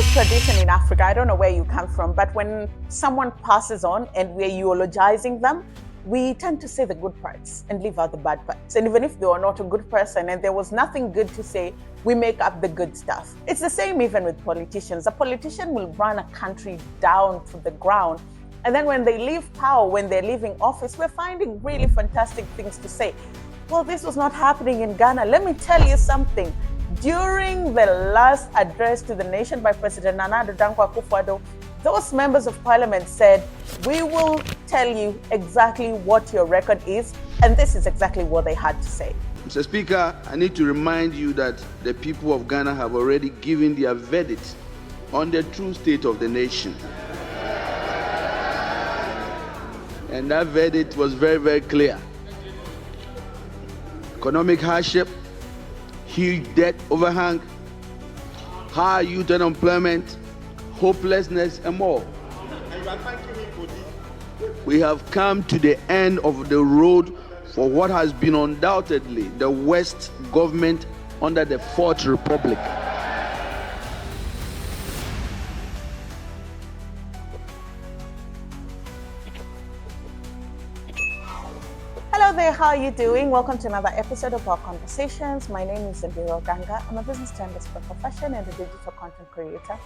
this tradition in Africa, I don't know where you come from, but when someone passes on and we're eulogizing them, we tend to say the good parts and leave out the bad parts. And even if they were not a good person and there was nothing good to say, we make up the good stuff. It's the same even with politicians. A politician will run a country down to the ground. And then when they leave power, when they're leaving office, we're finding really fantastic things to say. Well, this was not happening in Ghana. Let me tell you something. During the last address to the nation by President Nana Akuffo Addo, those members of parliament said, we will tell you exactly what your record is, and this is exactly what they had to say. Mr. Speaker, I need to remind you that the people of Ghana have already given their verdict on the true state of the nation. And that verdict was very, very clear. Economic hardship, huge debt overhang, high youth unemployment, hopelessness, and more. We have come to the end of the road for what has been undoubtedly the worst government under the Fourth Republic. Hello there, how are you doing? Welcome to another episode of our conversations. My name is Ondiro Oganga. I'm a business journalist by profession and a digital content creator.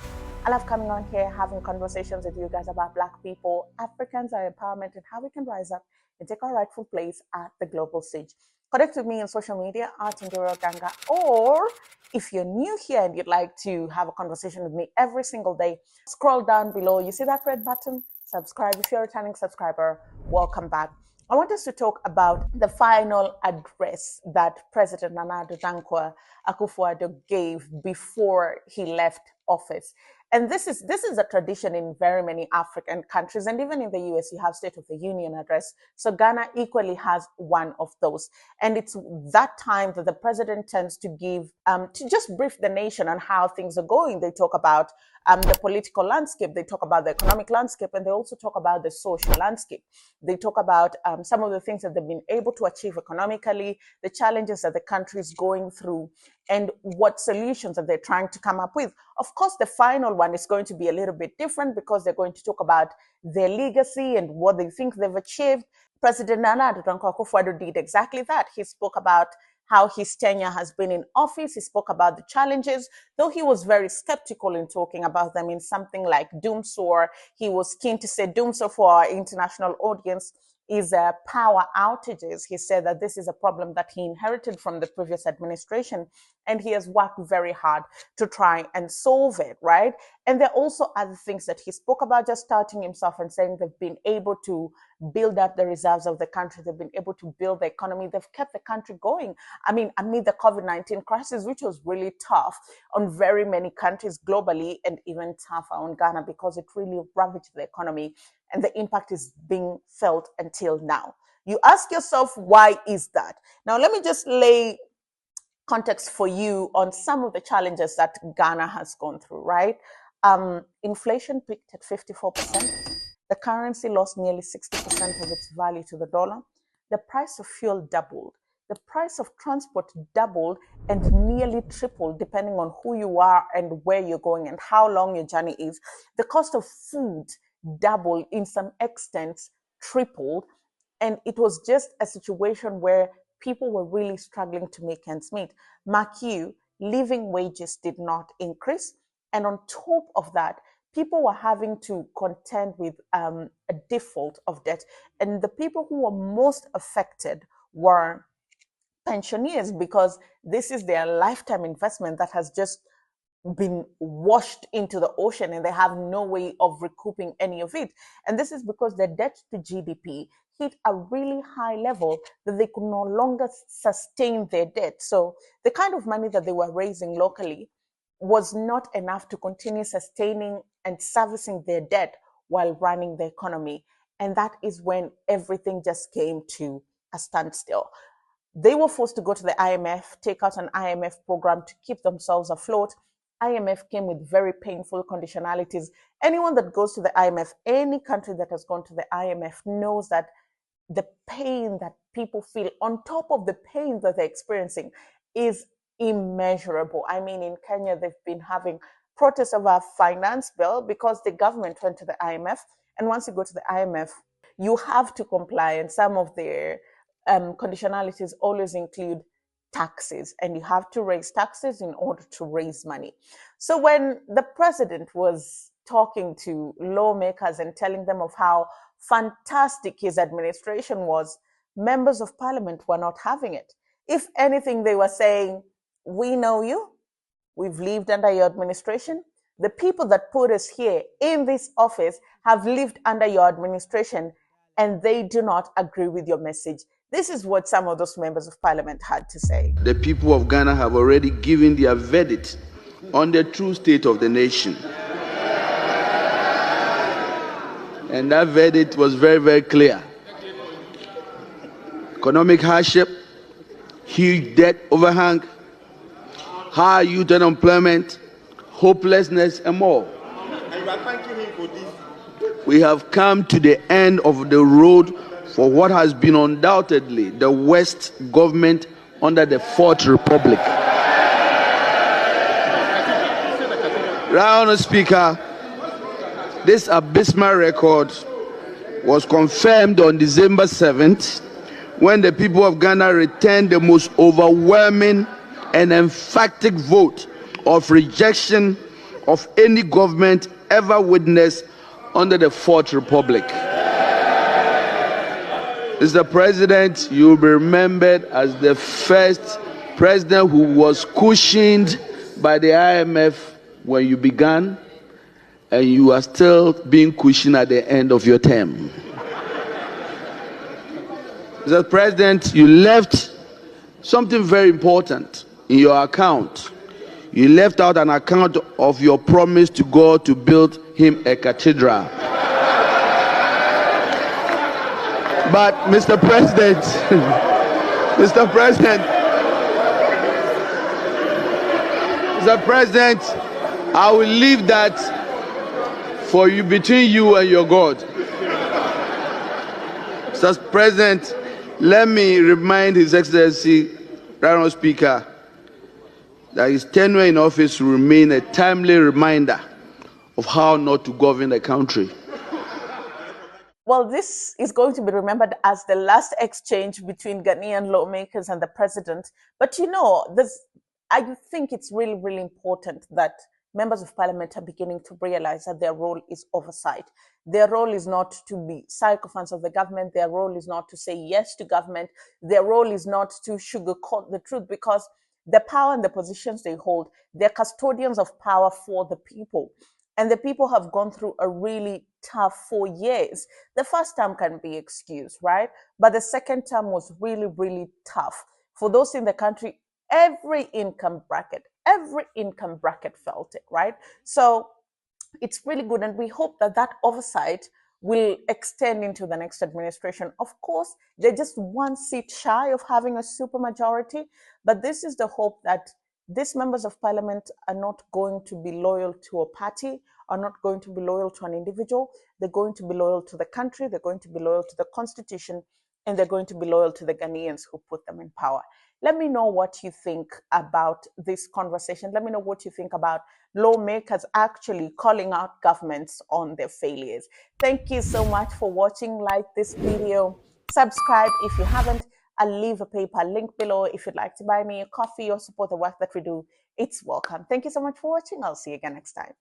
I love coming on here, having conversations with you guys about Black people, Africans, our empowerment, and how we can rise up and take our rightful place at the global stage. Connect with me on social media at Ondiro Oganga, or if you're new here and you'd like to have a conversation with me every single day, scroll down below. You see that red button? Subscribe. If you're a returning subscriber, welcome back. I want us to talk about the final address that President Nana Akuffo Addo gave before he left office. And this is a tradition in very many African countries, and even in the US, you have State of the Union address. So Ghana equally has one of those. And it's that time that the president tends to give, to just brief the nation on how things are going. They talk about the political landscape, they talk about the economic landscape, and they also talk about the social landscape. They talk about some of the things that they've been able to achieve economically, the challenges that the country is going through, and what solutions that they're trying to come up with. Of course, the final one is going to be a little bit different because they're going to talk about their legacy and what they think they've achieved. President Nana Akuffo Addo did exactly that. He spoke about how his tenure has been in office. He spoke about the challenges, though he was very skeptical in talking about them in something like doomsor. He was keen to say doomsor for our international audience is power outages. He said that this is a problem that he inherited from the previous administration, and he has worked very hard to try and solve it, right? And there are also other things that he spoke about, just starting himself and saying they've been able to build up the reserves of the country. They've been able to build the economy. They've kept the country going. I mean, amid the COVID-19 crisis, which was really tough on very many countries globally, and even tougher on Ghana because it really ravaged the economy, and the impact is being felt until now. You ask yourself, why is that? Now, let me just lay context for you on some of the challenges that Ghana has gone through, right? Inflation peaked at 54%. The currency lost nearly 60% of its value to the dollar. The price of fuel doubled. The price of transport doubled and nearly tripled depending on who you are and where you're going and how long your journey is. The cost of food doubled, in some extents tripled, and it was just a situation where people were really struggling to make ends meet. Mark you, living wages did not increase, and on top of that, people were having to contend with a default of debt, and the people who were most affected were pensioners, because this is their lifetime investment that has just been washed into the ocean, and they have no way of recouping any of it. And this is because their debt to GDP hit a really high level that they could no longer sustain their debt. So the kind of money that they were raising locally was not enough to continue sustaining and servicing their debt while running the economy. And that is when everything just came to a standstill. They were forced to go to the IMF, take out an IMF program to keep themselves afloat. IMF came with very painful conditionalities. Anyone that goes to the IMF, any country that has gone to the IMF, knows that the pain that people feel on top of the pain that they're experiencing is immeasurable. I mean, in Kenya, they've been having protest of our finance bill because the government went to the IMF. And once you go to the IMF, you have to comply. And some of their conditionalities always include taxes, and you have to raise taxes in order to raise money. So when the president was talking to lawmakers and telling them of how fantastic his administration was, members of parliament were not having it. If anything, they were saying, we know you, we've lived under your administration. The people that put us here in this office have lived under your administration, and they do not agree with your message. This is what some of those members of parliament had to say. The people of Ghana have already given their verdict on the true state of the nation. And that verdict was very, very clear. Economic hardship, huge debt overhang, high youth unemployment, hopelessness, and more. And you are thanking him for this. We have come to the end of the road for what has been undoubtedly the West government under the Fourth Republic. Honourable Speaker, this abysmal record was confirmed on December 7th when the people of Ghana returned the most overwhelming and emphatic vote of rejection of any government ever witnessed under the Fourth Republic. Mr. President, you will be remembered as the first president who was cushioned by the IMF when you began, and you are still being cushioned at the end of your term. Mr. President, you left something very important in your account. You left out an account of your promise to God to build him a cathedral. But Mr. President, Mr. President, I will leave that for you, between you and your God. Mr. President, let me remind His Excellency, Honourable Speaker, that his tenure in office will remain a timely reminder of how not to govern the country. Well, this is going to be remembered as the last exchange between Ghanaian lawmakers and the president. But you know, I think it's really, really important that members of parliament are beginning to realize that their role is oversight. Their role is not to be sycophants of the government. Their role is not to say yes to government. Their role is not to sugarcoat the truth, because the power and the positions they hold, they're custodians of power for the people. And the people have gone through a really tough 4 years. The first term can be excused, right? But the second term was really, really tough. For those in the country, every income bracket felt it, right? So it's really good. And we hope that that oversight will extend into the next administration. Of course, they're just one seat shy of having a supermajority, but this is the hope that these members of parliament are not going to be loyal to a party, are not going to be loyal to an individual. They're going to be loyal to the country, they're going to be loyal to the constitution, and they're going to be loyal to the Ghanaians who put them in power. Let me know what you think about this conversation. Let me know what you think about lawmakers actually calling out governments on their failures. Thank you so much for watching. Like this video, subscribe if you haven't. I'll leave a PayPal link below. If you'd like to buy me a coffee or support the work that we do, it's welcome. Thank you so much for watching. I'll see you again next time.